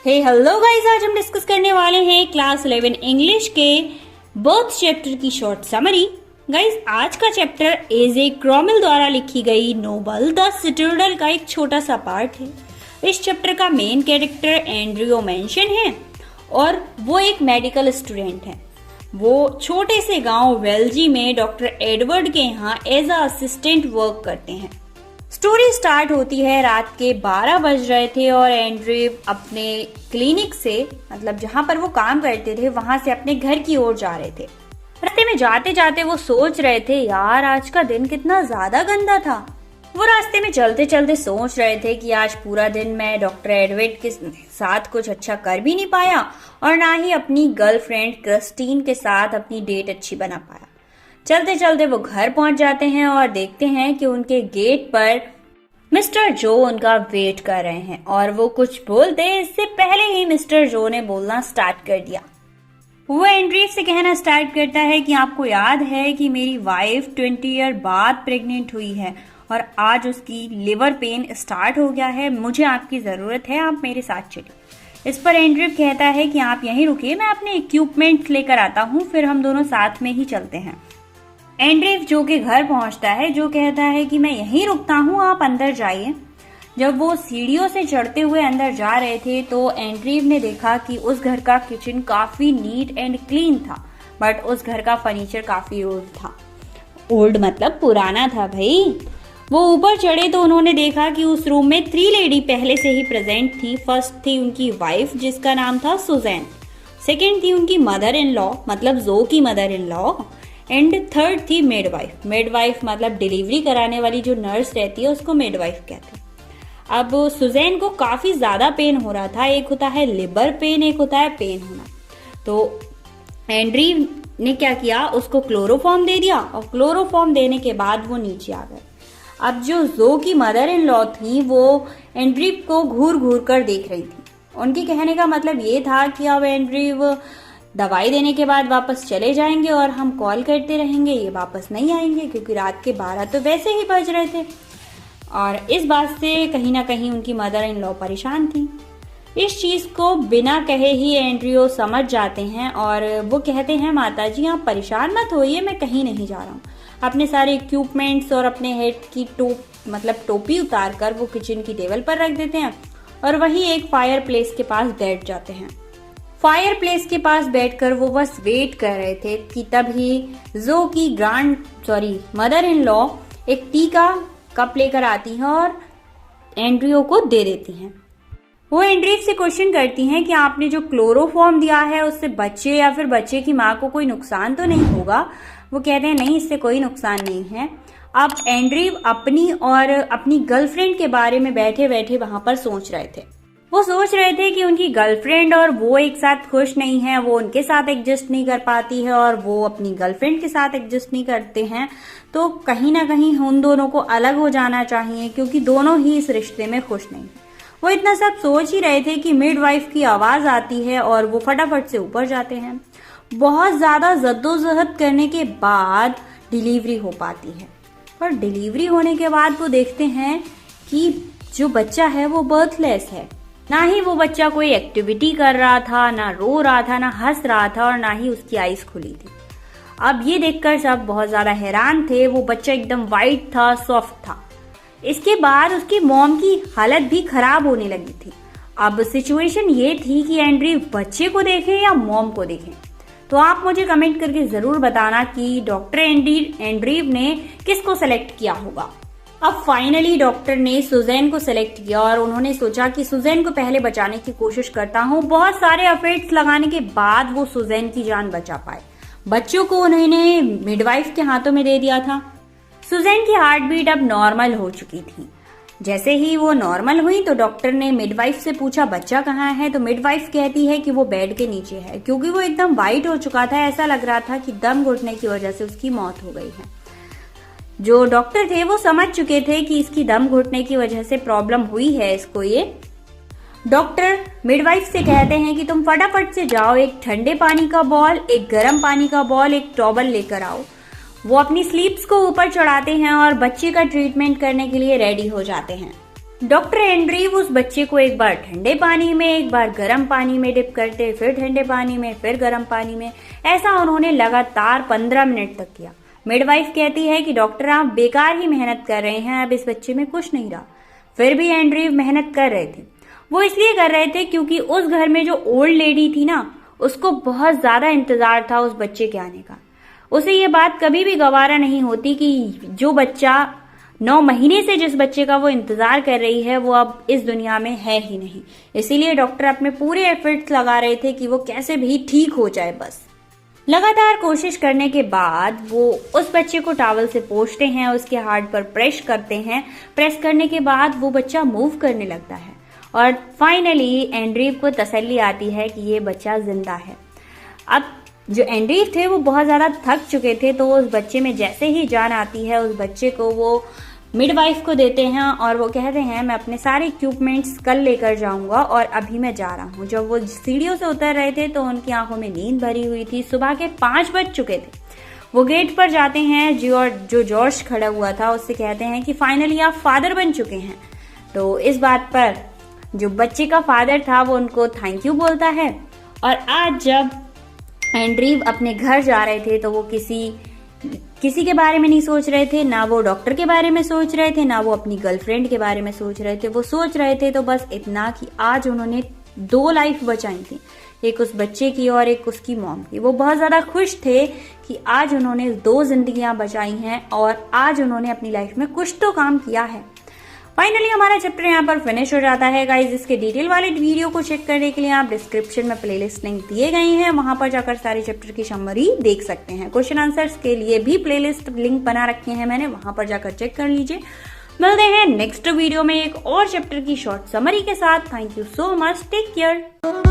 Hello guys, आज हम discuss करने वाले हैं क्लास 11 इंग्लिश के बर्थ चैप्टर की शॉर्ट समरी। गाइस, आज का चैप्टर एजे क्रॉमेल द्वारा लिखी गई नोवेल द सिटाडेल का एक छोटा सा पार्ट है। इस चैप्टर का मेन कैरेक्टर एंड्रियो मेंशन है और वो एक मेडिकल स्टूडेंट है। वो छोटे से गांव वेल्जी में डॉक्टर एडवर्ड के यहाँ एज अ असिस्टेंट वर्क करते हैं। स्टोरी स्टार्ट होती है, रात के 12 बज रहे थे और एंड्रयू अपने क्लिनिक से, मतलब जहाँ पर वो काम करते थे, वहां से अपने घर की ओर जा रहे थे। रास्ते में जाते जाते वो सोच रहे थे, यार आज का दिन कितना ज्यादा गंदा था। वो रास्ते में चलते चलते सोच रहे थे कि आज पूरा दिन मैं डॉक्टर एडवर्ड के साथ कुछ अच्छा कर भी नहीं पाया और ना ही अपनी गर्लफ्रेंड क्रिस्टीन के साथ अपनी डेट अच्छी बना पाया। चलते चलते वो घर पहुंच जाते हैं और देखते हैं कि उनके गेट पर मिस्टर जो उनका वेट कर रहे हैं और वो कुछ बोलते इससे पहले ही मिस्टर जो ने बोलना स्टार्ट कर दिया। वो एंड्रयू से कहना स्टार्ट करता है कि आपको याद है कि मेरी वाइफ 20 ईयर बाद प्रेग्नेंट हुई है और आज उसकी लिवर पेन स्टार्ट हो गया है। मुझे आपकी जरूरत है, आप मेरे साथ चलिए। इस पर एंड्रयू कहता है कि आप यहीं रुकिए, मैं अपने इक्विपमेंट लेकर आता हूँ, फिर हम दोनों साथ में ही चलते हैं। एंड्रयू जो के घर पहुंचता है, जो कहता है कि मैं यहीं रुकता हूँ, आप अंदर जाइए। जब वो सीढ़ियों से चढ़ते हुए अंदर जा रहे थे तो एंड्रयू ने देखा कि उस घर का किचन काफी नीट एंड क्लीन था, बट उस घर का फर्नीचर काफी ओल्ड था। ओल्ड मतलब पुराना था भाई। वो ऊपर चढ़े तो उन्होंने देखा कि उस रूम में 3 लेडी पहले से ही प्रेजेंट थी। फर्स्ट थी उनकी वाइफ जिसका नाम था सुजैन, सेकेंड थी उनकी मदर इन लॉ मतलब जो की mother in law, and third थी मिडवाइफ। मिडवाइफ मतलब डिलीवरी कराने वाली जो नर्स रहती है उसको मिडवाइफ कहते हैं। अब सुजैन को काफी ज्यादा पेन हो रहा था। एक होता है लिवर पेन, एक होता है पेन होना। तो एंड्रयू ने क्या किया, उसको क्लोरोफॉर्म दे दिया और क्लोरोफॉर्म देने के बाद वो नीचे आ गए। अब जो की मदर इन लॉ थी वो एंड्रयू को घूर घूर कर देख रही थी। उनके कहने का मतलब ये था कि अब एंड्रयू दवाई देने के बाद वापस चले जाएंगे और हम कॉल करते रहेंगे, ये वापस नहीं आएंगे, क्योंकि रात के 12 तो वैसे ही बज रहे थे। और इस बात से कहीं ना कहीं उनकी मदर इन लॉ परेशान थी। इस चीज को बिना कहे ही एंड्रयू समझ जाते हैं और वो कहते हैं, माता जी आप परेशान मत होइए, मैं कहीं नहीं जा रहा हूँ। अपने सारे इक्विपमेंट्स और अपने हेड की टोपी उतार कर वो किचन की टेबल पर रख देते हैं और वहीं एक फायर प्लेस के पास बैठ जाते हैं। फायर प्लेस के पास बैठकर वो बस वेट कर रहे थे कि तभी जो की मदर इन लॉ एक टी का कप लेकर आती हैं और एंड्रयू को दे देती हैं। वो एंड्रयू से क्वेश्चन करती हैं कि आपने जो क्लोरोफॉर्म दिया है उससे बच्चे या फिर बच्चे की माँ को कोई नुकसान तो नहीं होगा। वो कहते हैं नहीं, इससे कोई नुकसान नहीं है। अब एंड्रयू अपनी और अपनी गर्लफ्रेंड के बारे में बैठे बैठे वहां पर सोच रहे थे। वो सोच रहे थे कि उनकी गर्लफ्रेंड और वो एक साथ खुश नहीं है, वो उनके साथ एडजस्ट नहीं कर पाती है और वो अपनी गर्लफ्रेंड के साथ एडजस्ट नहीं करते हैं। तो कहीं ना कहीं उन दोनों को अलग हो जाना चाहिए, क्योंकि दोनों ही इस रिश्ते में खुश नहीं है। वो इतना सब सोच ही रहे थे कि मिडवाइफ की आवाज आती है और वो फटाफट से ऊपर जाते हैं। बहुत ज्यादा जद्दोजहद करने के बाद डिलीवरी हो पाती है, पर डिलीवरी होने के बाद वो देखते हैं कि जो बच्चा है वो बर्थलेस है। ना ही वो बच्चा कोई एक्टिविटी कर रहा था, ना रो रहा था, ना हंस रहा था और ना ही उसकी आईज खुली थी। अब ये देखकर सब बहुत ज्यादा हैरान थे। वो बच्चा एकदम वाइट था, सॉफ्ट था। इसके बाद उसकी मॉम की हालत भी खराब होने लगी थी। अब सिचुएशन ये थी कि एंड्रयू बच्चे को देखे या मॉम को देखे। तो आप मुझे कमेंट करके जरूर बताना कि डॉक्टर एंड्रयू ने किसको सेलेक्ट किया होगा। अब फाइनली डॉक्टर ने सुजैन को सिलेक्ट किया और उन्होंने सोचा कि सुजैन को पहले बचाने की कोशिश करता हूँ। बहुत सारे एफर्ट्स लगाने के बाद वो सुजैन की जान बचा पाए। बच्चों को उन्होंने मिडवाइफ के हाथों में दे दिया था। सुजैन की हार्ट बीट अब नॉर्मल हो चुकी थी। जैसे ही वो नॉर्मल हुई तो डॉक्टर ने मिडवाइफ से पूछा बच्चा कहाँ है, तो मिडवाइफ कहती है कि वो बेड के नीचे है। क्योंकि वो एकदम वाइट हो चुका था, ऐसा लग रहा था कि दम घुटने की वजह से उसकी मौत हो गई है। जो डॉक्टर थे वो समझ चुके थे कि इसकी दम घुटने की वजह से प्रॉब्लम हुई है इसको। ये डॉक्टर मिडवाइफ से कहते हैं कि तुम फटाफट से जाओ, एक ठंडे पानी का बॉल, एक गर्म पानी का बॉल, एक टॉवल लेकर आओ। वो अपनी स्लीप्स को ऊपर चढ़ाते हैं और बच्चे का ट्रीटमेंट करने के लिए रेडी हो जाते हैं। डॉक्टर एंड्रीव उस बच्चे को एक बार ठंडे पानी में, एक बार गर्म पानी में डिप करते, फिर ठंडे पानी में, फिर गर्म पानी में। ऐसा उन्होंने लगातार 15 मिनट तक किया। मिडवाइफ कहती है कि डॉक्टर आप बेकार ही मेहनत कर रहे हैं, अब इस बच्चे में कुछ नहीं रहा। फिर भी एंड्रीव मेहनत कर रहे थे। वो इसलिए कर रहे थे क्योंकि उस घर में जो ओल्ड लेडी थी ना, उसको बहुत ज्यादा इंतजार था उस बच्चे के आने का। उसे ये बात कभी भी गवारा नहीं होती कि जो बच्चा 9 महीने से जिस बच्चे का वो इंतजार कर रही है वो अब इस दुनिया में है ही नहीं। इसीलिए डॉक्टर अपने पूरे एफर्ट्स लगा रहे थे कि वो कैसे भी ठीक हो जाए। बस लगातार कोशिश करने के बाद वो उस बच्चे को टॉवल से पोंछते हैं, उसके हार्ट पर प्रेस करते हैं। प्रेस करने के बाद वो बच्चा मूव करने लगता है और फाइनली एंड्रीव को तसल्ली आती है कि ये बच्चा जिंदा है। अब जो एंड्रीव थे वो बहुत ज्यादा थक चुके थे, तो उस बच्चे में जैसे ही जान आती है उस बच्चे को वो मिडवाइफ को देते हैं और वो कहते हैं मैं अपने सारे इक्विपमेंट्स कल लेकर जाऊंगा और अभी मैं जा रहा हूँ। जब वो सीढ़ियों से उतर रहे थे तो उनकी आंखों में नींद भरी हुई थी। सुबह के 5 बज चुके थे। वो गेट पर जाते हैं जो जॉर्ज खड़ा हुआ था उससे कहते हैं कि फाइनली आप फादर बन चुके हैं। तो इस बात पर जो बच्चे का फादर था वो उनको थैंक यू बोलता है। और आज जब एंड्रीव अपने घर जा रहे थे तो वो किसी के बारे में नहीं सोच रहे थे, ना वो डॉक्टर के बारे में सोच रहे थे, ना वो अपनी गर्लफ्रेंड के बारे में सोच रहे थे। वो सोच रहे थे तो बस इतना कि आज उन्होंने 2 लाइफ बचाई थी, एक उस बच्चे की और एक उसकी मॉम की। वो बहुत ज्यादा खुश थे कि आज उन्होंने 2 जिंदगियां बचाई हैं और आज उन्होंने अपनी लाइफ में कुछ तो काम किया है। फाइनली हमारा चैप्टर यहाँ पर फिनिश हो जाता है गाइज। इसके डिटेल वाले वीडियो को चेक करने के लिए आप डिस्क्रिप्शन में प्लेलिस्ट लिंक दिए गए हैं, वहां पर जाकर सारे चैप्टर की समरी देख सकते हैं। क्वेश्चन आंसर्स के लिए भी प्लेलिस्ट लिंक बना रखे हैं मैंने, वहां पर जाकर चेक कर लीजिए। मिलते हैं नेक्स्ट वीडियो में एक और चैप्टर की शॉर्ट समरी के साथ। Thank you so much, take care.